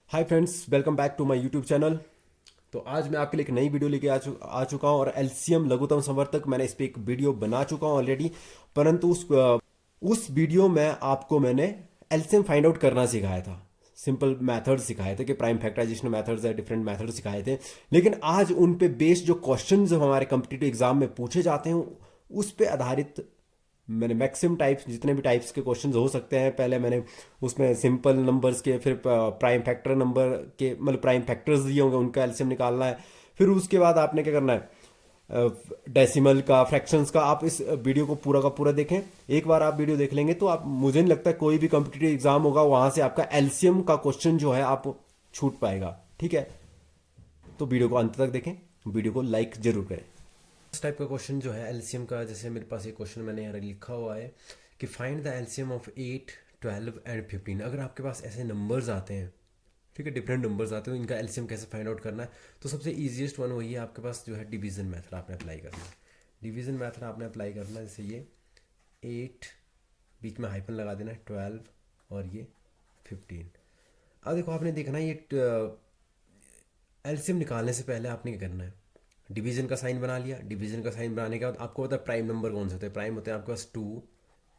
Hi friends, welcome back to my YouTube channel. तो आज मैं आपके लिए एक नई वीडियो लेके आ चुका हूँ और एलसीएम लघुत्तम संवर्तक मैंने इस पे एक वीडियो बना चुका हूँ ऑलरेडी। परंतु उस वीडियो में आपको मैंने एलसीएम फाइंड आउट करना सिखाया था। सिंपल मेथड सिखाए थे कि प्राइम फैक्टराइजेशन मेथड्स है, डिफरेंट मेथड सिखाए थे। लेकिन आज उन पे बेस्ड जो क्वेश्चन हमारे कम्पिटिटिव एग्जाम में पूछे जाते हैं उस पे आधारित मैंने मैक्सिमम टाइप्स, जितने भी टाइप्स के क्वेश्चंस हो सकते हैं, पहले मैंने उसमें सिंपल नंबर्स के, फिर प्राइम फैक्टर नंबर के, मतलब प्राइम फैक्टर्स दिए होंगे उनका एलसीएम निकालना है। फिर उसके बाद आपने क्या करना है, डेसिमल का, फ्रैक्शंस का। आप इस वीडियो को पूरा का पूरा देखें। एक बार आप वीडियो देख लेंगे तो आप, मुझे नहीं लगता कोई भी कॉम्पिटिटिव एग्जाम होगा वहां से आपका एलसीएम का क्वेश्चन जो है आप छूट पाएगा। ठीक है, तो वीडियो को अंत तक देखें, वीडियो को लाइक जरूर करें। इस टाइप का क्वेश्चन जो है एलसीएम का, जैसे मेरे पास एक क्वेश्चन मैंने यहाँ लिखा हुआ है कि find the LCM of 8, 12 and 15। अगर आपके पास ऐसे नंबर्स आते हैं, ठीक है, डिफरेंट नंबर्स आते हैं, इनका एलसीएम कैसे फाइंड आउट करना है, तो सबसे ईजिएस्ट वन वही है आपके पास जो है डिवीजन मेथड आपने अप्लाई करना है। डिवीजन मेथड आपने अप्लाई करना है, जैसे ये 8 बीच में हाइफन लगा देना है, 12 और ये 15। अब देखो, आपने देखना है ये एलसीएम निकालने से पहले आपने क्या करना है, डिवीजन का साइन बना लिया। डिवीजन का साइन बनाने के बाद आपको पता है प्राइम नंबर कौन से होते हैं। प्राइम होते हैं आपके पास 2,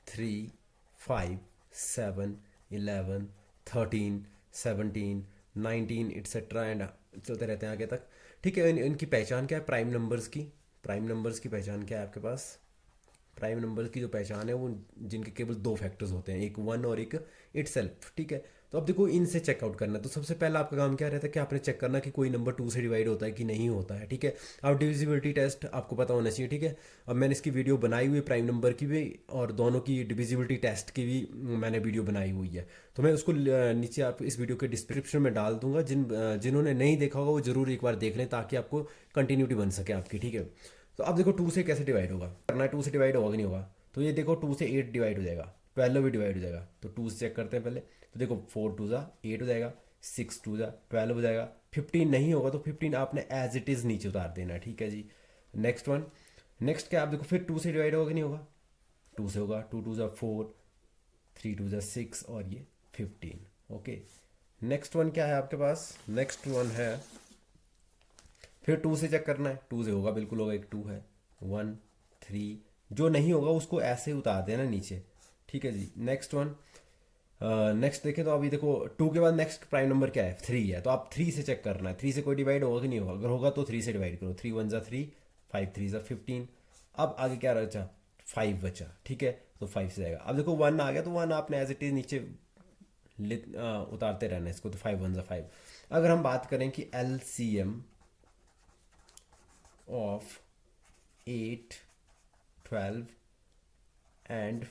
3, 5, 7, 11, 13, 17, 19 एट्सेट्रा एंड चलते रहते हैं आगे तक। ठीक है, इनकी पहचान क्या है प्राइम नंबर्स की? प्राइम नंबर्स की पहचान क्या है आपके पास? प्राइम नंबर्स की जो पहचान है वो जिनके केवल दो फैक्टर्स होते हैं, एक वन और एक इट सेल्फ। ठीक है, तो अब देखो इनसे चेकआउट करना है। तो सबसे पहला आपका काम क्या रहता है कि आपने चेक करना कि कोई नंबर 2 से डिवाइड होता है कि नहीं होता है। ठीक है, अब डिविजिबिलिटी टेस्ट आपको पता होना चाहिए। ठीक है, अब मैंने इसकी वीडियो बनाई हुई है, प्राइम नंबर की भी और दोनों की डिविजिबिलिटी टेस्ट की भी मैंने वीडियो बनाई हुई है। तो मैं उसको नीचे आप इस वीडियो के डिस्क्रिप्शन में डाल दूंगा। जिन्होंने नहीं देखा होगा वो जरूर एक बार देख लें ताकि आपको कंटिन्यूटी बन सके आपकी। ठीक है, तो अब देखो 2 से कैसे डिवाइड होगा, करना है 2 से डिवाइड होगा कि नहीं होगा। तो ये देखो 2 से 8 डिवाइड हो जाएगा, 12 भी डिवाइड हो जाएगा। तो 2 से चेक करते हैं पहले। तो देखो 4 2 ज़ा 8 हो जाएगा, 6 2 ज़ा 12 हो जाएगा। 15 नहीं होगा तो 15 आपने एज इट इज़ नीचे उतार देना है। ठीक है जी, नेक्स्ट वन। नेक्स्ट क्या, आप देखो फिर 2 से डिवाइड होगा कि नहीं होगा। 2 से होगा, 2 2 ज़ा 4, 3 2 ज़ा 6 और ये 15। ओके, नेक्स्ट वन क्या है आपके पास? नेक्स्ट वन है फिर 2 से चेक करना है। 2 से होगा, बिल्कुल होगा, एक 2 है, 1 3। जो नहीं होगा उसको ऐसे उतार देना नीचे। ठीक है जी, नेक्स्ट वन। नेक्स्ट देखें तो अभी देखो 2 के बाद नेक्स्ट प्राइम नंबर क्या है? 3 है। तो आप 3 से चेक करना है, 3 से कोई डिवाइड होगा कि नहीं होगा। अगर होगा तो 3 से डिवाइड करो, 3 1 ज़ा 3, 5 3 ज़ा 15। अब आगे क्या बचा? 5 बचा। ठीक है, तो 5 से जाएगा। अब देखो 1 आ गया तो 1 आपने एज इट इज नीचे उतारते रहना है इसको। तो 5 1 ज़ा 5। अगर हम बात करें कि LCM of 8, 12 and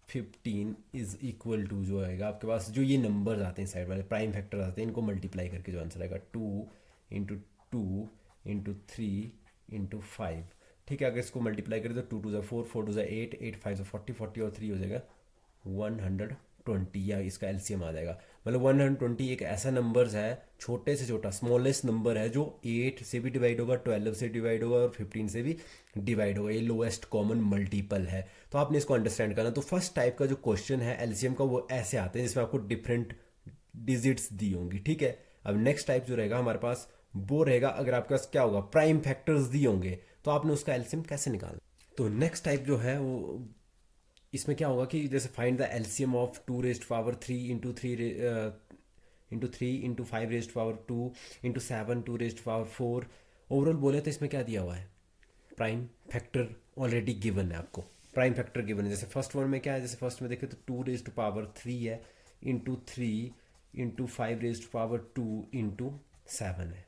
15 is equal to, जो आएगा आपके पास, जो ये नंबर्स आते हैं साइड वाले प्राइम फैक्टर आते हैं, इनको मल्टीप्लाई करके जो आंसर आएगा 2 इंटू 2 इंटू 3 इंटू 5। ठीक है, अगर इसको मल्टीप्लाई करें तो 2 2 ज़ा 4, 4 2 ज़ा 8, 8 5 ज़ा 40, 40 और 3 हो जाएगा 120, या इसका एलसीएम आ जाएगा। मतलब 120 एक ऐसा नंबर है, छोटे से छोटा स्मॉलेस्ट नंबर है, जो 8 से भी डिवाइड होगा, 12 से डिवाइड होगा और 15 से भी डिवाइड होगा। ये लोएस्ट कॉमन मल्टीपल है। तो आपने इसको अंडरस्टैंड करना। तो फर्स्ट टाइप का जो क्वेश्चन है एलसीएम का वो ऐसे आते हैं जिसमें आपको डिफरेंट डिजिट्स दी होंगी। ठीक है, अब नेक्स्ट टाइप जो रहेगा हमारे पास वो रहेगा, अगर आपके पास क्या होगा, प्राइम फैक्टर्स दिए होंगे, तो आपने उसका एलसीएम कैसे निकालना। तो नेक्स्ट टाइप जो है वो, इसमें क्या होगा कि जैसे find the LCM of 2 raised power 3 into 3 into 5 raised power 2 into 7 2 raised power 4। Overall बोले तो इसमें क्या दिया हुआ है, प्राइम फैक्टर ऑलरेडी गिवन है आपको। प्राइम फैक्टर गिवन है। जैसे फर्स्ट वन में क्या है, जैसे फर्स्ट में देखें तो 2 रेज्ड पावर 3 है, into 3 into 5 raised power 2 into 7 है।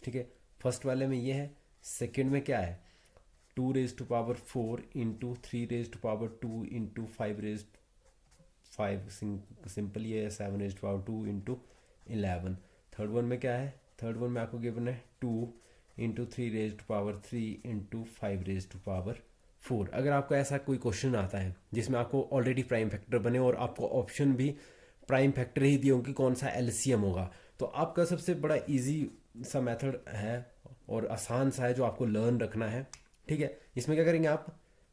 ठीक है, फर्स्ट वाले में ये है। सेकेंड में क्या है, 2 raise to power 4 into 3 raise to power 2 into 5 raise 5 simple ये है, 7 raise to power 2 into 11। Third one में क्या है, थर्ड वन में आपको गिवन है 2 into 3 raise to power 3 into 5 raise to power 4। अगर आपको ऐसा कोई क्वेश्चन आता है जिसमें आपको ऑलरेडी प्राइम फैक्टर बने और आपको ऑप्शन भी प्राइम फैक्टर ही दिए होंगे कौन सा एलसीएम होगा, तो आपका सबसे बड़ा इजी सा मेथड है और आसान सा है जो आपको लर्न रखना है। ठीक है, इसमें क्या करेंगे आप,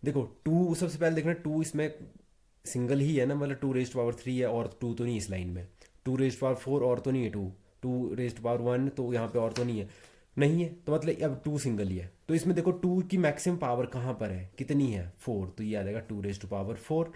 देखो 2 सबसे पहले देखना, 2 इसमें सिंगल ही है ना, मतलब 2 रेज पावर 3 है और 2 तो नहीं इस लाइन में, 2 रेज पावर 4 और तो नहीं है, 2 2⁻1 तो यहाँ पे और तो नहीं है तो मतलब अब 2 सिंगल ही है। तो इसमें देखो 2 की मैक्सिमम पावर कहाँ पर है, कितनी है, 4, तो ये आ जाएगा 2⁻4।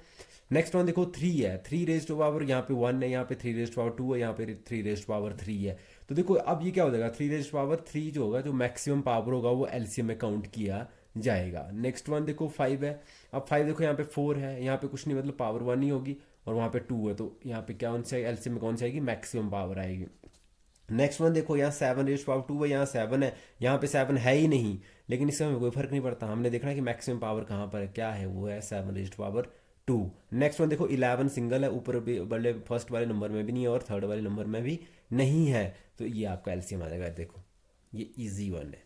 नेक्स्ट वन देखो 3 है, 3⁻, यहाँ पे 1 है, यहाँ पे 3⁻2 है, यहाँ पे 3⁻3 है। तो देखो अब ये क्या हो जाएगा, 3⁻3 जो होगा, जो मैक्सिमम पावर होगा वो एलसीएम में काउंट किया जाएगा। नेक्स्ट वन देखो 5 है, अब 5 देखो यहाँ पे 4 है, यहाँ पे कुछ नहीं, मतलब पावर 1 ही होगी, और वहाँ पे 2 है, तो यहाँ पे कौन सी एलसीएम में कौन सी आएगी, मैक्सिमम पावर आएगी। नेक्स्ट वन देखो यहाँ 7⁻2 है, यहाँ 7 है, यहाँ पे 7 है ही नहीं, लेकिन इससे हमें कोई फर्क नहीं पड़ता, हमने देखना है कि मैक्सिमम पावर कहाँ पर है, क्या है, वो है 7⁻2। नेक्स्ट वन देखो 11 सिंगल है, ऊपर भी वाले फर्स्ट वाले नंबर में भी नहीं है और थर्ड वाले नंबर में भी नहीं है, तो ये आपका एलसीएम आ जाएगा। देखो ये इजी वन है,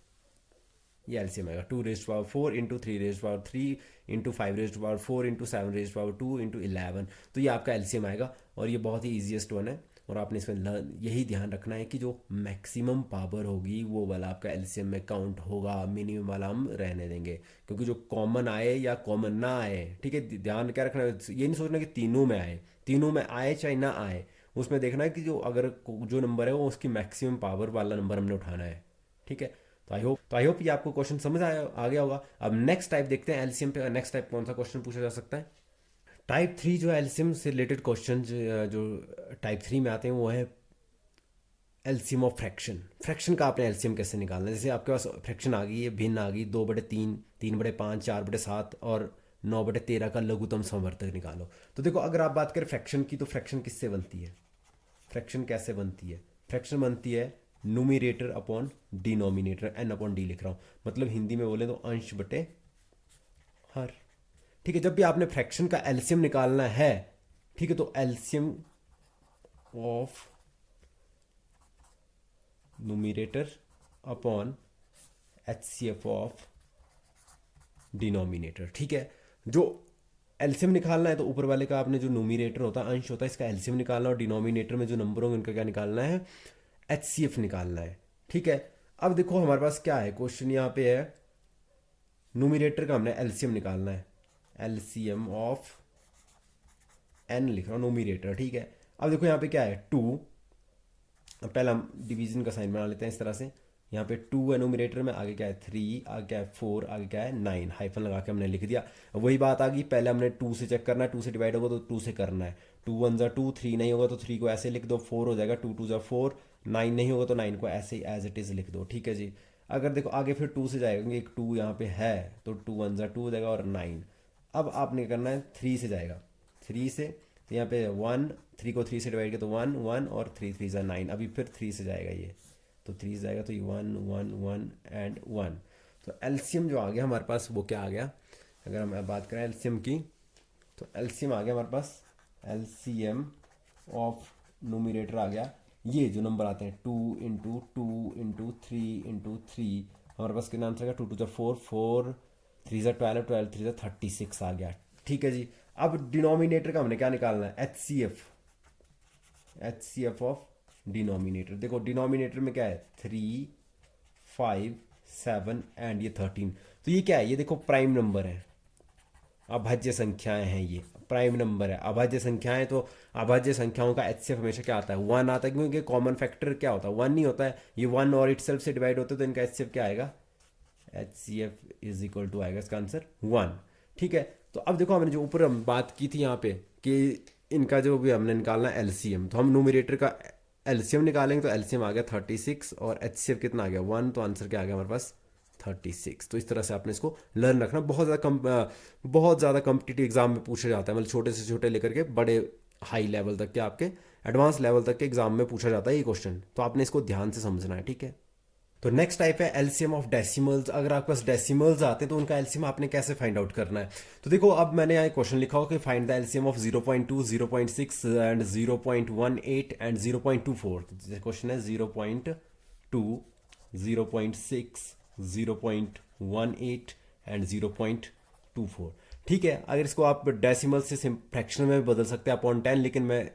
ये एलसीएम आएगा 2⁻4 इंटू 3⁻3 इंटू 5⁻4 इंटू 7⁻2 इंटू 11, तो ये आपका एलसीएम आएगा और ये बहुत ही ईजीएस्ट वन है। और आपने इसमें यही ध्यान रखना है कि जो मैक्सिमम पावर होगी वो वाला आपका एलसीएम में काउंट होगा, मिनिमम वाला हम रहने देंगे, क्योंकि जो कॉमन आए या कॉमन ना आए, ठीक है, ध्यान क्या रखना है, ये नहीं सोचना कि तीनों में आए चाहे ना आए, उसमें देखना है कि जो अगर जो नंबर है वो उसकी मैक्सिमम पावर वाला नंबर हमने उठाना है, ठीक है। तो आई होप ये आपको क्वेश्चन समझ आ गया होगा। अब नेक्स्ट टाइप देखते हैं एलसीएम पे, नेक्स्ट टाइप कौन सा क्वेश्चन पूछा जा सकता है। टाइप 3 जो एलसीएम से रिलेटेड क्वेश्चन जो टाइप 3 में आते हैं वो है एलसीएम ऑफ फ्रैक्शन। फ्रैक्शन का आपने एलसीएम कैसे निकालना है, जैसे आपके पास फ्रैक्शन आ गई है, भिन्न आ गई, 2/3, 3/5, 4/7 और 9/13 का लघुत्तम समवर्तक निकालो। तो देखो अगर आप बात करें फ्रैक्शन की, तो फ्रैक्शन किससे बनती है, फ्रैक्शन कैसे बनती है, फ्रैक्शन बनती है न्यूमिरेटर अपॉन डिनोमिनेटर, n/d लिख रहा हूँ, मतलब हिंदी में बोले तो अंश बटे हर, ठीक है। जब भी आपने फ्रैक्शन का एलसीएम निकालना है, ठीक है, तो LCM of numerator upon HCF of denominator, ठीक है। जो एलसीएम निकालना है तो ऊपर वाले का आपने जो न्यूमिरेटर होता है, अंश होता है, इसका एलसीएम निकालना, और डिनोमिनेटर में जो नंबर होंगे उनका क्या निकालना है, एचसीएफ निकालना है, ठीक है। अब देखो हमारे पास क्या है, क्वेश्चन यहाँ पे है न्यूमिरेटर का हमने एलसीएम निकालना है, एलसीएम ऑफ एन लिख रहा हूँ न्यूमिरेटर, ठीक है। अब देखो यहाँ पे क्या है 2, पहले हम डिवीजन का साइन बना लेते हैं इस तरह से, यहाँ पे 2 है न्यूमिरेटर में, आगे क्या है 3, आगे क्या है 4, आगे क्या है 9, हाइफन लगा के हमने लिख दिया। वही बात आ गई, पहले हमने 2 से चेक करना है, 2 से डिवाइड होगा तो 2 से करना है, 2 1 ज़ा 2, 3 नहीं होगा तो 3 को ऐसे लिख दो, 4 हो जाएगा, 2 2 ज़ा 4, 9 नहीं होगा तो 9 को ऐसे ही एज इट इज़ लिख दो, ठीक है जी। अगर देखो आगे फिर 2 से जाएगा, एक 2 यहाँ पे है तो 2 1 ज़ा 2 हो जाएगा और 9। अब आपने करना है 3 से जाएगा, 3 से तो यहाँ पे 1, 3 को 3 से डिवाइड किया तो 1 1 और 3 3 ज़ा 9, अभी फिर 3 से जाएगा ये, तो 3 से जाएगा तो ये 1 1 1 एंड 1। तो एलसीएम जो आ गया हमारे पास वो क्या आ गया, अगर हम बात करें एलसीएम की, तो एलसीएम आ गया हमारे पास, एलसीएम ऑफ न्यूमिरेटर आ गया, ये जो नंबर आते हैं 2 इंटू 2 इंटू 3 इंटू 3, हमारे पास कितना आंसर आएगा, 2 2 ज़ा 4, 4 3 ज़ा 12, 12 3 ज़ा 36 आ गया, ठीक है जी। अब डिनोमिनेटर का हमने क्या निकालना है, एचसीएफ ऑफ डिनोमिनेटर। देखो डिनोमिनेटर में क्या है 3 5 7 एंड ये 13, तो ये क्या है, ये देखो प्राइम नंबर है, अभाज्य संख्याएं हैं, ये प्राइम नंबर है, अभाज्य संख्याएं, तो अभाज्य संख्याओं का एचसीएफ हमेशा क्या आता है 1 आता है, क्योंकि कॉमन फैक्टर क्या होता है 1 नहीं होता है, ये 1 और इटसेल्फ से डिवाइड होते हैं, तो इनका एचसीएफ क्या आएगा, एचसीएफ इज इक्वल टू आएगा इसका आंसर 1, ठीक है। तो अब देखो हमने जो ऊपर हम बात की थी यहाँ पे कि इनका जो भी हमने निकालना है एलसीएम, तो हम न्यूमिरेटर का एलसीएम निकालेंगे तो एलसीएम आ गया 36 और एचसीएफ कितना आ गया 1, तो आंसर क्या आ गया हमारे पास 36। तो इस तरह से आपने इसको लर्न रखना, बहुत ज़्यादा कम्पिटिटिव एग्जाम में पूछा जाता है, मतलब छोटे से छोटे लेकर के बड़े हाई लेवल तक के, आपके एडवांस लेवल तक के एग्जाम में पूछा जाता है ये क्वेश्चन, तो आपने इसको ध्यान से समझना है, ठीक है। तो नेक्स्ट टाइप है एलसीएम ऑफ डेसिमल्स। अगर आपके पास डेसिमल्स आते हैं तो उनका एलसीएम आपने कैसे फाइंड आउट करना है, तो देखो अब मैंने यहाँ क्वेश्चन लिखा हो कि find the LCM of 0.2, 0.6 and 0.18 and 0.24। जैसे क्वेश्चन है 0.2, 0.6, 0.18 एंड 0.24, ठीक है। अगर इसको आप डेसिमल से फ्रैक्शन में बदल सकते हैं अपॉन 10, लेकिन मैं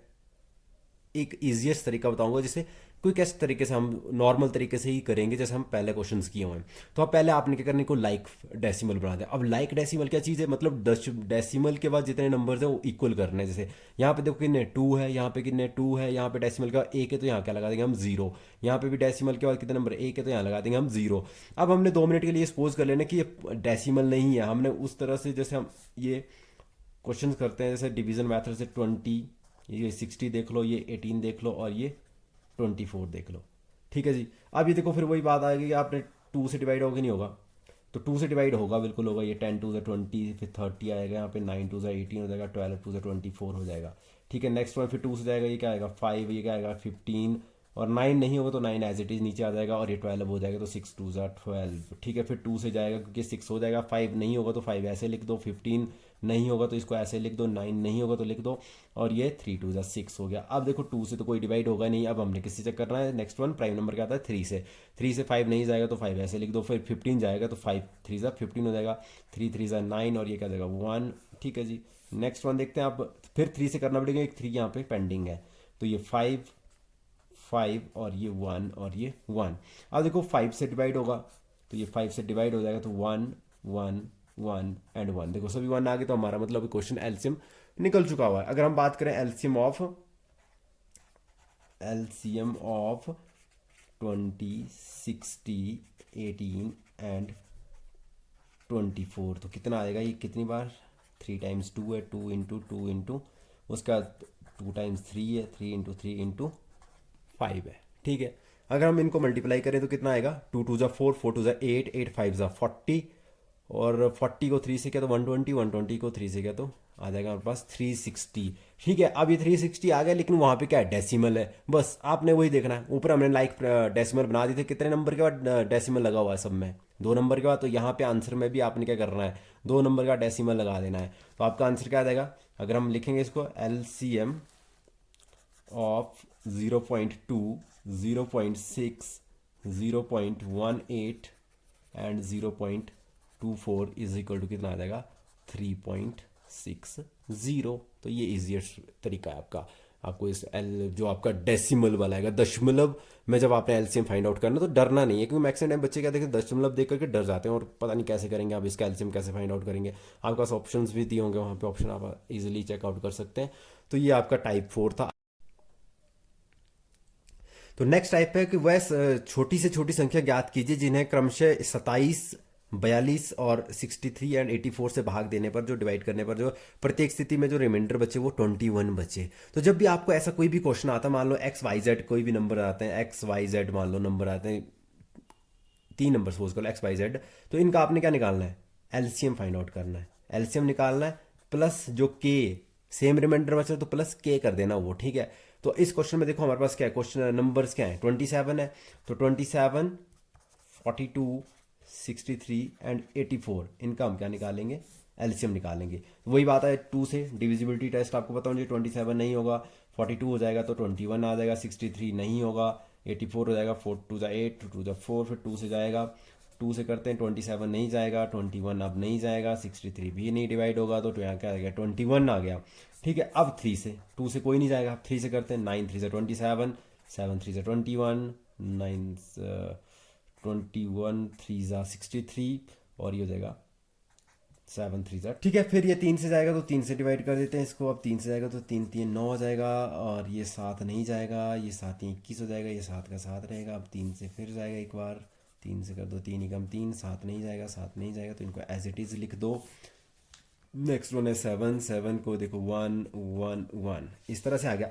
एक ईजिएस्ट तरीका बताऊंगा जिसे कोई कैसे तरीके से हम नॉर्मल तरीके से ही करेंगे जैसे हम पहले क्वेश्चंस किए हुए हैं। तो अब पहले आपने क्या करने को लाइक डेसिमल बना दिया। अब लाइक डेसिमल क्या चीज़ है, मतलब डेसिमल के बाद जितने नंबर्स हैं वो इक्वल करने हैं। जैसे यहाँ पे देखो कितने 2 है, यहाँ पे कितने 2 है, यहाँ पे डेसिमल का 1 है तो यहाँ क्या लगा देंगे हम 0, यहाँ पे भी डेसिमल के बाद कितने नंबर 1 है तो यहाँ लगा देंगे हम 0। अब हमने 2 मिनट के लिए सपोज कर लेना कि ये डेसिमल नहीं है। हमने उस तरह से जैसे हम ये क्वेश्चन करते हैं जैसे डिवीजन मेथड से 20, ये 60 देख लो, ये 18 देख लो और ये 24 देख लो। ठीक है जी। अब ये देखो फिर वही बात आएगी कि आपने 2 से डिवाइड होगा नहीं होगा, तो 2 से डिवाइड होगा, बिल्कुल होगा। ये 10 2 से 20, फिर 30 आएगा, यहाँ पे 9 2 से 18 हो जाएगा, 12 2 से 24 हो जाएगा। ठीक है, नेक्स्ट वन फिर 2 से जाएगा, ये क्या आएगा 5, ये क्या आएगा 15, और 9 नहीं होगा तो 9 एज इट इज़ नीचे आ जाएगा, और ये 12 हो जाएगा तो 6 2 ज़ा 12। ठीक है, फिर 2 से जाएगा क्योंकि 6 हो जाएगा, 5 नहीं होगा तो 5 ऐसे लिख दो, 15 नहीं होगा तो इसको ऐसे लिख दो, 9 नहीं होगा तो लिख दो, और ये 3 2 ज़ा 6 हो गया। अब देखो 2 से तो कोई डिवाइड होगा नहीं, अब हमने किससे चेक करना है, नेक्स्ट वन प्राइम नंबर क्या आता है 3 से। 3 से 5 नहीं जाएगा तो 5 ऐसे लिख दो, फिर 15 जाएगा तो 5 3 ज़ा 15 हो जाएगा, 3 3 ज़ा 9, और ये क्या जाएगा 1। ठीक है जी, नेक्स्ट वन देखते हैं। अब फिर 3 से करना पड़ेगा, एक 3 यहाँ पे पेंडिंग है, तो ये 5 5 और ये 1 और ये 1। अब देखो 5 से डिवाइड होगा तो ये 5 से डिवाइड हो जाएगा तो 1 1 1 एंड 1। देखो सभी 1 आ गए, तो हमारा मतलब क्वेश्चन एलसीएम निकल चुका हुआ है। अगर हम बात करें एलसीएम ऑफ 20 60 18 एंड 24 तो कितना आएगा, ये कितनी बार 3 टाइम्स 2 है, 2 इंटू 2 इंटू उसका 2 टाइम्स 3 है, 3 इंटू 3 इंटू 5 है। ठीक है, अगर हम इनको मल्टीप्लाई करें तो कितना आएगा, 2 2 ज़ा 4, 4 2 ज़ा 8, 8 5 ज़ा 40, और 40 को 3 से क्या तो 120, 120 को 3 से क्या तो आ जाएगा हमारे पास 360। ठीक है, अब ये 360 आ गया, लेकिन वहाँ पे क्या है डेसिमल है, बस आपने वही देखना है। ऊपर हमने लाइक डेसिमल बना दी थी, कितने नंबर के बाद डेसिमल लगा हुआ है सब में, 2 नंबर के बाद, तो यहाँ पे आंसर में भी आपने क्या करना है 2 नंबर का डेसिमल लगा देना है। तो आपका आंसर क्या आ जाएगा, अगर हम लिखेंगे इसको LCM of 0.2 0.6 0.18 and 0.24 is equal to कितना आ जाएगा 3.60। तो ये इजीएस्ट तरीका है आपका, आपको इस एल जो आपका डेसिमल वाला है दशमलव में जब आपने एलसीएम फाइंड आउट करना तो डरना नहीं है, क्योंकि मैक्सिमम टाइम बच्चे क्या देखते हैं दशमलव देख करके डर जाते हैं और पता नहीं कैसे करेंगे, आप इसका एलसीएम कैसे फाइंड आउट करेंगे। आपके पास ऑप्शंस भी दिए होंगे, वहाँ पे ऑप्शन आप इजीली चेकआउट कर सकते हैं। तो ये आपका टाइप 4 था। तो नेक्स्ट टाइप है कि वह छोटी से छोटी संख्या ज्ञात कीजिए जिन्हें क्रमशः 27 42 और 63 एंड 84 से भाग देने पर जो डिवाइड करने पर जो प्रत्येक स्थिति में जो रिमाइंडर बचे वो 21 बचे। तो जब भी आपको ऐसा कोई भी क्वेश्चन आता है, मान लो XYZ कोई भी नंबर आते हैं, XYZ मान लो नंबर आते हैं 3 नंबर सपोज करो XYZ, तो इनका आपने क्या निकालना है एलसीएम फाइंड आउट करना है, एलसीएम निकालना है, प्लस जो के सेम रिमाइंडर बचे तो प्लस के कर देना वो। ठीक है, तो इस क्वेश्चन में देखो हमारे पास क्या है, क्वेश्चन नंबर्स क्या है 27 है, तो 27 42 63 एंड 84 इनका हम क्या निकालेंगे एलसीएम निकालेंगे। वही बात है 2 से डिविजिबिलिटी टेस्ट आपको पता होना चाहिए, 27 नहीं होगा, 42 हो जाएगा तो 21 आ जाएगा, 63 नहीं होगा, 84 हो जाएगा, 4 2 ज़ा 8 2 ज़ा 4, फिर 2 से जाएगा, 2 से करते हैं 27 नहीं जाएगा, 21 अब नहीं जाएगा, 63 भी नहीं डिवाइड होगा, तो यहाँ क्या आ गया 21 आ गया। ठीक है, अब 3 से 2 से कोई नहीं जाएगा, 3 से करते हैं 9 3 से 27, 7 3 से 21, 9 21 3 ज़ा 63, और ये हो जाएगा 7 3 ज़ा। ठीक है, फिर ये 3 से जाएगा तो 3 से डिवाइड कर देते हैं इसको, अब 3 से जाएगा तो 3 3 9 हो जाएगा, और ये 7 नहीं जाएगा, ये 7 21 हो जाएगा, ये 7 का 7 रहेगा। अब 3 से फिर जाएगा एक बार, 3 से कर दो 3 एकम 3, 7 नहीं जाएगा, 7 नहीं जाएगा, तो इनको एज इट इज़ लिख दो। नेक्स्ट वन है 7 7 को देखो 1 1 1 इस तरह से आ गया।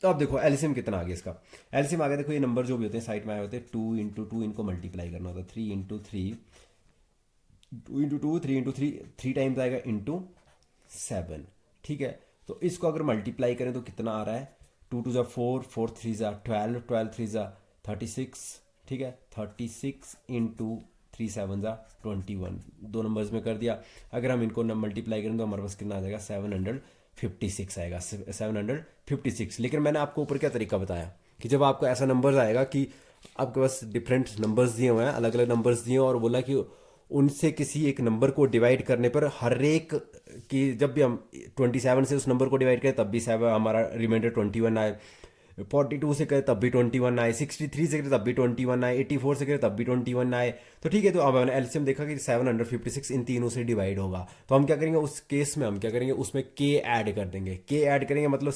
तो अब देखो एलसीएम कितना आ गया इसका, एलसीएम आ गया, देखो ये नंबर जो भी होते हैं साइड में आए होते हैं 2 इंटू 2 इनको मल्टीप्लाई करना होता है, 3 इंटू 3 2 इंटू 2 3 इंटू 3 3 टाइम्स आएगा इंटू 7। ठीक है, तो इसको अगर मल्टीप्लाई करें तो कितना आ रहा है 2 2 ज़ा 4 4 3 ज़ा 12 12 3 ज़ा 36। ठीक है, 36 इंटू 3 7 ज़ा 21, 2 नंबर्स में कर दिया। अगर हम इनको मल्टीप्लाई करें तो हमारे पास कितना आ जाएगा 756 आएगा, 756। लेकिन मैंने आपको ऊपर क्या तरीका बताया कि जब आपको ऐसा नंबर आएगा कि आपके पास डिफरेंट नंबर्स दिए हुए हैं, अलग अलग नंबर्स दिए हैं, और बोला कि उनसे किसी एक नंबर को डिवाइड करने पर हर एक की जब भी हम 27 से उस नंबर को डिवाइड करें तब भी 7 हमारा रिमाइंडर 21 आए, 42 से करे तब भी 21 आए, 63 से करे तब भी 21 आए, 84 से करे तब भी 21 आए। तो ठीक है, तो अब हमने एलसीएम देखा कि 756 इन तीनों से डिवाइड होगा। तो हम क्या करेंगे उस केस में, हम क्या करेंगे उसमें के ऐड कर देंगे। के ऐड करेंगे मतलब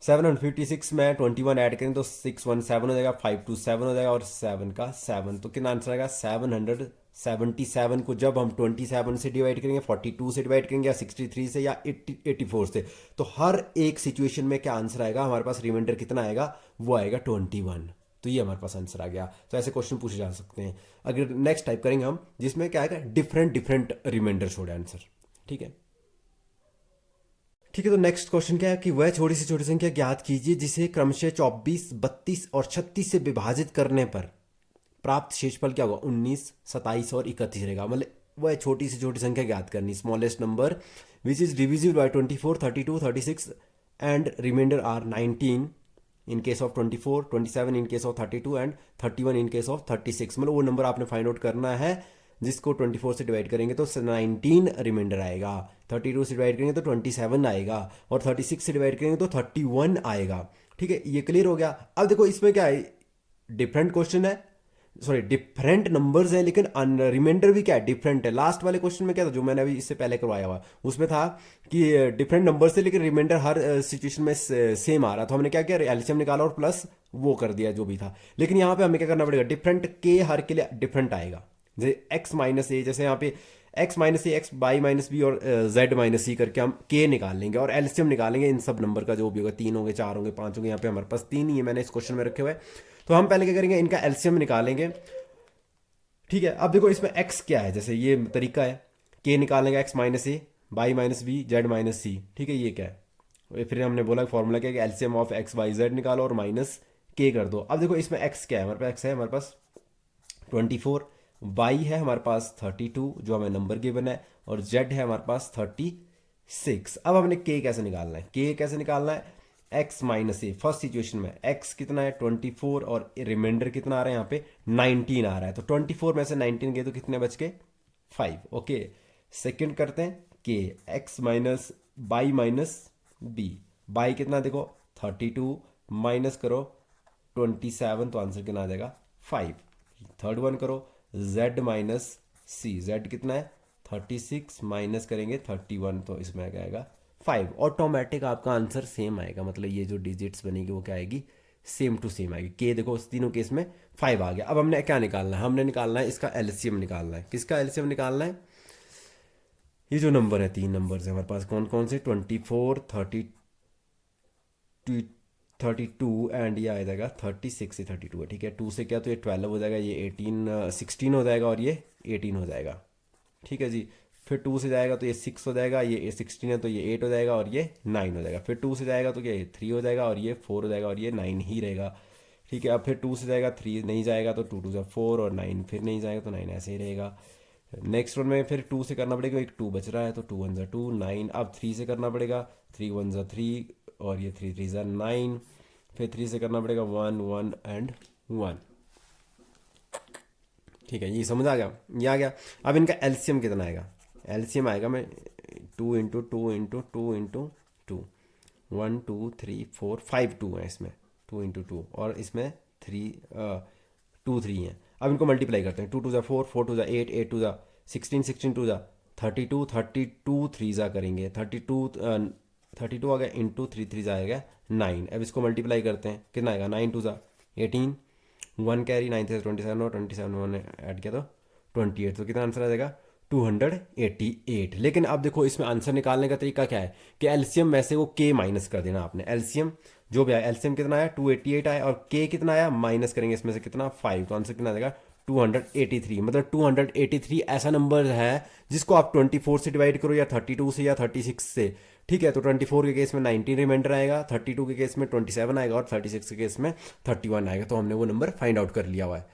756 में 21 ऐड करेंगे तो 617 हो जाएगा, 527 हो जाएगा और 7 का 7। तो कितना आंसर आएगा 777 को जब हम 27 से डिवाइड करेंगे, 42 से डिवाइड करेंगे, या 63 से, या 84 से, तो हर एक सिचुएशन में क्या आंसर आएगा हमारे पास, रिमाइंडर कितना आएगा, वो आएगा 21। तो ये हमारे पास आंसर आ गया। तो ऐसे क्वेश्चन पूछे जा सकते हैं। अगर नेक्स्ट टाइप करेंगे हम जिसमें क्या आएगा, डिफरेंट डिफरेंट रिमाइंडर छोड़े आंसर। ठीक है, ठीक है। तो नेक्स्ट क्वेश्चन क्या है कि वह छोटी से छोटी संख्या ज्ञात कीजिए जिसे क्रमशः 24, 32 और 36 से विभाजित करने पर प्राप्त शेषफल क्या होगा, 19, 27 और 31 रहेगा। मतलब वह छोटी से छोटी संख्या ज्ञात करनी, smallest number which is divisible by 24, 32, 36 and remainder are 19 in case of 24, 27 in case of 32 and 31 in case of 36। मतलब वो नंबर आपने फाइंड आउट करना है जिसको 24 से डिवाइड करेंगे तो 19 रिमाइंडर आएगा, 32 से डिवाइड करेंगे तो 27 आएगा, और 36 से डिवाइड करेंगे तो 31 आएगा। ठीक है, ये क्लियर हो गया। अब देखो इसमें क्या है, डिफरेंट क्वेश्चन है, सॉरी डिफरेंट नंबर्स हैं, लेकिन रिमाइंडर भी क्या है, डिफरेंट है। लास्ट वाले क्वेश्चन में क्या था जो मैंने अभी इससे पहले करवाया हुआ, उसमें था कि डिफरेंट नंबर्स थे लेकिन रिमाइंडर हर सिचुएशन में सेम आ रहा। तो हमने क्या किया, एलसीएम निकाला और प्लस वो कर दिया जो भी था। लेकिन यहाँ पे हमें क्या करना पड़ेगा, डिफरेंट के हर के लिए डिफरेंट आएगा। जैसे एक्स माइनस ए, जैसे यहाँ पे x minus a, x y minus b और जेड माइनस सी करके हम के निकाल लेंगे और एलसीएम निकालेंगे इन सब नंबर का जो भी होगा, 3 होंगे, 4 होंगे, 5 होंगे। यहाँ पे हमारे पास 3 ही है, मैंने इस क्वेश्चन में रखे हुए। तो हम पहले क्या करेंगे, इनका एलसीएम निकालेंगे। ठीक है, अब देखो इसमें एक्स क्या है, जैसे ये तरीका है, के निकालेंगे x minus a, y minus b, z minus c. ठीक है, ये क्या है, फिर हमने बोला फॉर्मूला क्या है कि LCM of x y z निकालो और माइनस के कर दो। अब देखो इसमें एक्स क्या है, हमारे पास एक्स है हमारे पास 24, वाई है हमारे पास 32 जो हमें नंबर गिवन है, और जेड है हमारे पास 36। अब हमने के कैसे निकालना है, के कैसे निकालना है, एक्स माइनस ए, फर्स्ट सिचुएशन में एक्स कितना है 24 और रिमाइंडर कितना आ रहा है यहाँ पे 19 आ रहा है। तो 24 में से 19 गए तो कितने बच के 5। ओके, सेकंड करते हैं के, x minus y minus b, y कितना देखो 32 माइनस करो 27 तो आंसर कितना आ जाएगा 5। थर्ड वन करो z माइनस सी, जेड कितना है 36 माइनस करेंगे 31 तो इसमें क्या आएगा 5। ऑटोमेटिक आपका आंसर सेम आएगा, मतलब ये जो डिजिट्स बनेगी वो क्या आएगी, सेम टू सेम आएगी। के देखो इस तीनों केस में 5 आ गया। अब हमने क्या निकालना है, हमने निकालना है इसका एलसीएम निकालना है। किसका एलसीएम निकालना है, ये जो नंबर है, 3 नंबर है हमारे पास, कौन कौन से 24, 32 एंड ये आ जाएगा 36 से 32 है। ठीक है, 2 से क्या तो ये 12 हो जाएगा, ये 16 हो जाएगा और ये 18 हो जाएगा। ठीक है जी, फिर 2 से जाएगा तो ये 6 हो जाएगा, ये 16 है तो ये 8 हो जाएगा और ये 9 हो जाएगा। फिर 2 से जाएगा तो ये 3 हो जाएगा और ये 4 हो जाएगा और ये 9 ही रहेगा। ठीक है, अब फिर 2 से जाएगा 3 नहीं जाएगा तो 2 2 जा 4 और 9 फिर नहीं जाएगा तो 9 ऐसे ही रहेगा। नेक्स्ट वन में फिर 2 से करना पड़ेगा, एक 2 बच रहा है तो 2 1 जा 2 9। अब 3 से करना पड़ेगा, 3 1 जा 3 और ये 3 3 जा 9। फिर 3 से करना पड़ेगा 1 1 एंड 1। ठीक है, ये समझ आ गया, ये आ गया। अब इनका एलसीएम कितना आएगा, एलसीएम आएगा मैं 2 इंटू 2 इंटू 2 इंटू 2, 1 2 3 4 5 2 है इसमें, 2 इंटू 2 और इसमें 2 3 है। अब इनको मल्टीप्लाई करते हैं, 2 2 जा 4, 4 2 जा 8, 8 2 जा 16, 16 2 जा 32, 32 3 जा करेंगे 32 आ गया इंटू 3 3 जाएगा 9। अब इसको मल्टीप्लाई करते हैं, कितना आएगा 9 2 जा 18, 1 कैरी 9 से 27 और 27 वन ऐड किया तो 28। तो कितना आंसर आ जाएगा 288। लेकिन अब देखो इसमें आंसर निकालने का तरीका क्या है कि एलसीएम में से वो के माइनस कर देना आपने। एलसीएम जो भी आया, एलसीएम कितना आया 288 आया और के कितना आया माइनस करेंगे इसमें से कितना 5, तो आंसर कितना आ जाएगा 283। मतलब 283 ऐसा नंबर है जिसको आप 24 से डिवाइड करो या 32 से या 36 से। ठीक है, तो 24 के केस में 19 रिमाइंडर आएगा, 32 के केस में 27 आएगा और 36 के केस में 31 आएगा। तो हमने वो नंबर फाइंड आउट कर लिया हुआ है।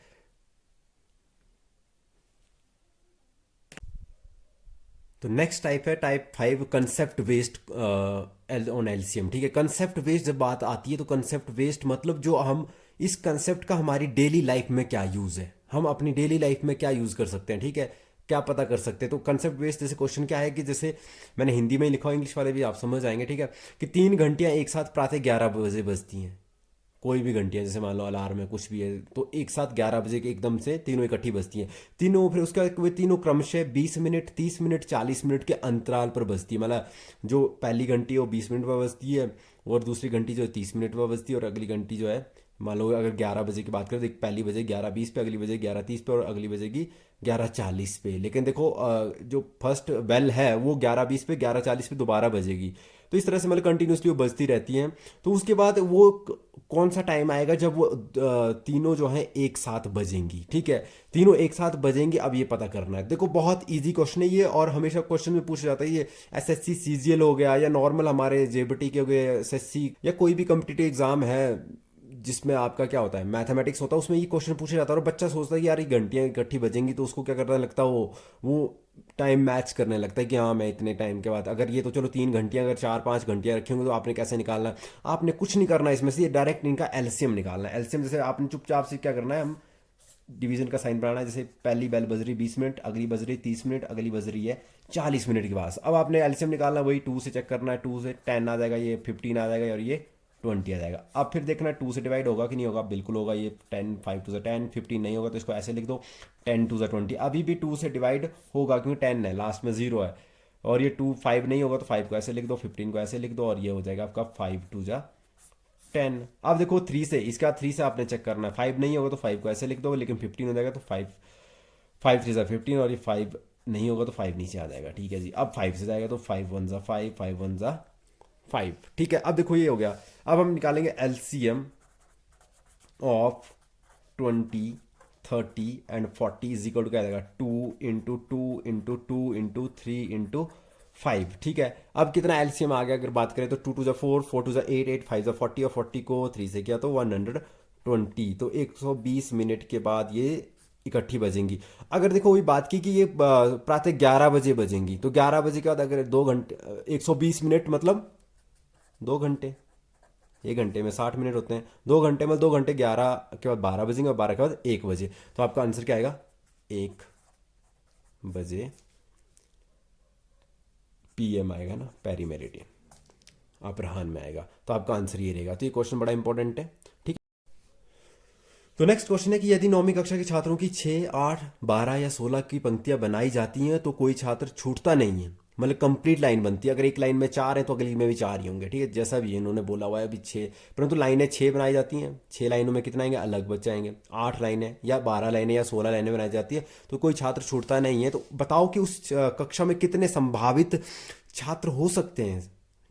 तो नेक्स्ट टाइप है type 5 concept based on LCM. ठीक है, कंसेप्ट बेस्ड जब बात आती है तो कंसेप्ट बेस्ड मतलब जो हम इस कंसेप्ट का हमारी डेली लाइफ में क्या यूज है, हम अपनी डेली लाइफ में क्या यूज कर सकते हैं। ठीक है, क्या पता कर सकते हैं। तो कंसेप्ट बेस्ड जैसे क्वेश्चन क्या है कि जैसे मैंने हिंदी में ही लिखा हो, इंग्लिश वाले भी आप समझ आएंगे, ठीक है, कि 3 घंटियां एक साथ प्रातः 11 बजे बजती हैं। कोई भी घंटियां, जैसे मान लो अलार्म है कुछ भी है, तो एक साथ 11 बजे के एकदम से तीनों इकट्ठी बजती हैं। तीनों फिर उसका वे तीनों क्रमशः 20 मिनट, 30 मिनट, 40 मिनट के अंतराल पर बजती है। मतलब जो पहली घंटी है वो 20 मिनट पर बजती है, और दूसरी घंटी जो है 30 मिनट पर बजती है, और अगली घंटी जो है, मान लो अगर 11 बजे की बात करें तो एक पहली बजे 11:20 पे, अगली बजे 11:30 पे, और अगली बजेगी 11:40 पे। लेकिन देखो जो फर्स्ट बेल है वो 11:20 पे, 11:40 पे दोबारा बजेगी। तो इस तरह से मतलब कंटिन्यूसली वो बजती रहती हैं। तो उसके बाद वो कौन सा टाइम आएगा जब वो तीनों जो हैं एक साथ बजेंगी, ठीक है, तीनों एक साथ बजेंगे। अब ये पता करना है। देखो बहुत इजी क्वेश्चन है ये, और हमेशा क्वेश्चन में पूछा जाता है ये। एसएससी सीजीएल हो गया, या नॉर्मल हमारे जेबीटी के हो गए, एसएससी, या कोई भी कम्पिटिटिव एग्जाम है जिसमें आपका क्या होता है, मैथमेटिक्स होता है, उसमें ये क्वेश्चन पूछा जाता है। और बच्चा सोचता है कि यार ये घंटियां इकट्ठी बजेंगी, तो उसको क्या करने लगता है, वो टाइम मैच करने लगता है कि हाँ मैं इतने टाइम के बाद, अगर ये तो चलो 3 घंटियां, अगर 4-5 घंटियां रखी होंगी तो आपने कैसे निकालना है। आपने कुछ नहीं करना है इसमें से, ये डायरेक्ट इनका एलसीएम निकालना है। एलसीएम जैसे आपने चुपचाप से क्या करना है, हम डिवीजन का साइन बनाना है। जैसे पहली बेल बज रही 20 मिनट, अगली बज रही 30 मिनट, अगली बज रही है 40 मिनट के बाद। अब आपने एलसीएम निकालना है, वही 2 से चेक करना है, 2 से 10 आ जाएगा, ये 15 आ जाएगा, और ये 20 आ जाएगा। अब फिर देखना 2 से डिवाइड होगा कि नहीं होगा, बिल्कुल होगा। ये 10, 5 टू 10, 15 नहीं होगा तो इसको ऐसे लिख दो, 10 टू 20। अभी भी 2 से डिवाइड होगा क्योंकि 10 है, लास्ट में 0 है। और ये 2, 5 नहीं होगा तो 5 को ऐसे लिख दो, 15 को ऐसे लिख दो, और ये हो जाएगा आपका 5 टू 10। अब देखो 3 से, इसके बाद 3 से आपने चेक करना है, 5 नहीं होगा तो 5 को ऐसे लिख दो, लेकिन 15 हो जाएगा तो 5, 5 3 15, और ये 5 नहीं होगा तो 5 नीचे आ जाएगा, ठीक है जी। अब 5 से जाएगा तो 5 1 5, 5 1 5, ठीक है। अब देखो ये हो गया। अब हम निकालेंगे LCM of 20, 30 and 40 is equal to क्या आ जाएगा, 2 × 2 × 2 × 3 × 5, ठीक है। अब कितना एलसीएम आ गया अगर बात करें तो 2 टू 4, 4 टू 8, 8 5 40, और 40 को 3 से किया तो 120। तो 120 मिनट के बाद ये इकट्ठी बजेंगी। अगर देखो वही बात की कि ये प्रातः 11 बजे बजेंगी, तो 11 बजे के बाद अगर 2 घंटे, 120 मिनट मतलब 2 घंटे, 1 घंटे में 60 मिनट होते हैं, 2 घंटे में 2 घंटे, 11 के बाद 12 बजेंगे, और 12 के बाद 1 बजे। तो आपका आंसर क्या आएगा, 1 बजे पीएम आएगा ना, पेरी मेरिडियन अपराह्न में आएगा। तो आपका आंसर ये रहेगा। तो ये क्वेश्चन बड़ा इंपॉर्टेंट है, ठीक है। तो नेक्स्ट क्वेश्चन है कि यदि 9वीं कक्षा के छात्रों की 6, 8, 12 या 16 की पंक्तियां बनाई जाती हैं तो कोई छात्र छूटता नहीं है, मतलब कंप्लीट लाइन बनती है। अगर एक लाइन में 4 है तो अगली में भी 4 ही होंगे, ठीक है, जैसा भी इन्होंने बोला हुआ है अभी 6। परंतु लाइनें 6 बनाई जाती हैं, 6 लाइनों में कितना आएंगे, अलग बच्चे आएंगे। 8 लाइनें या 12 लाइनें या 16 लाइनें बनाई जाती है तो कोई छात्र छूटता नहीं है। तो बताओ कि उस कक्षा में कितने संभावित छात्र हो सकते हैं,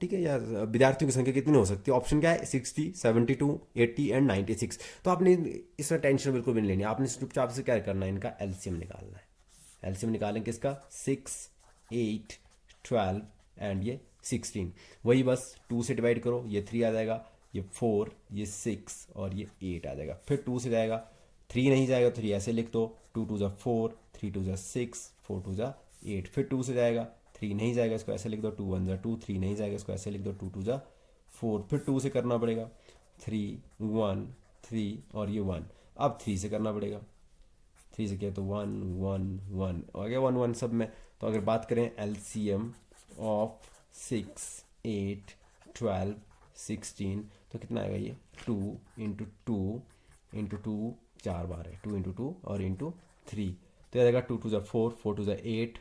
ठीक है, या विद्यार्थियों की संख्या कितनी हो सकती है। ऑप्शन क्या है, 60, 72, 80 एंड 96। तो आपने इसमें टेंशन बिल्कुल भी नहीं लेनी, आपने चुपचाप से क्या करना है, इनका एलसीएम निकालना है। एलसीएम निकालें किसका, 6, 8, 12 एंड ये 16। वही बस 2 से डिवाइड करो, ये 3 आ जाएगा, ये 4, ये 6 और ये 8 आ जाएगा। फिर 2 से जाएगा, 3 नहीं जाएगा, 3 ऐसे लिख दो, 2 2 4, 3 2 6, 4 2 8। फिर 2 से जाएगा, 3 नहीं जाएगा, इसको ऐसे लिख दो, 2 1 2, 3 नहीं जाएगा, इसको ऐसे लिख दो, 2 2 4। फिर 2 से करना पड़ेगा, 3 1 3 और ये 1। अब 3 से करना पड़ेगा, 3 से किया तो 1 1 1 आ गया, 1 1 सब में। तो अगर बात करें एलसीएम ऑफ 6, 8, 12, 16, तो कितना आएगा ये, 2 × 2 × 2 4 बार है, 2 × 2 और × 3। तो आएगा 2 2 4, 4 2 8,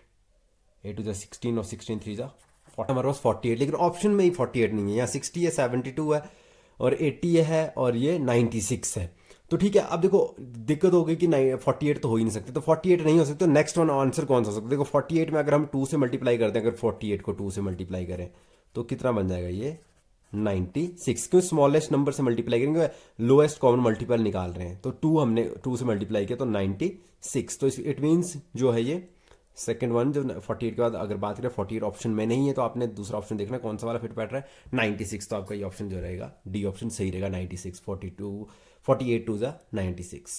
8 2 16 और 16 3 हमारे पास 48। लेकिन ऑप्शन में ही 48 नहीं है, यहाँ 60 है, 72 है और 80 है और ये 96 है। तो ठीक है, अब देखो दिक्कत हो गई कि 48 तो हो ही नहीं सकते, तो 48 नहीं हो सकते। तो नेक्स्ट वन आंसर कौन सा हो सकता है, देखो 48 में अगर हम 2 से मल्टीप्लाई करते हैं, अगर 48 को 2 से मल्टीप्लाई करें तो कितना बन जाएगा ये 96। क्यों, स्मॉलेस्ट नंबर से मल्टीप्लाई करेंगे, लोएस्ट कॉमन मल्टीपल निकाल रहे हैं। तो 2 हमने 2 से मल्टीप्लाई किया तो 96। तो इट मीन्स जो है ये सेकंड वन जो 48 के बाद अगर बात करें 48 ऑप्शन में नहीं है, तो आपने दूसरा ऑप्शन देखना कौन सा वाला फिट बैठ रहा है, 96। तो आपका ये ऑप्शन जो रहेगा डी ऑप्शन सही रहेगा, 96, 42, 48 2 96।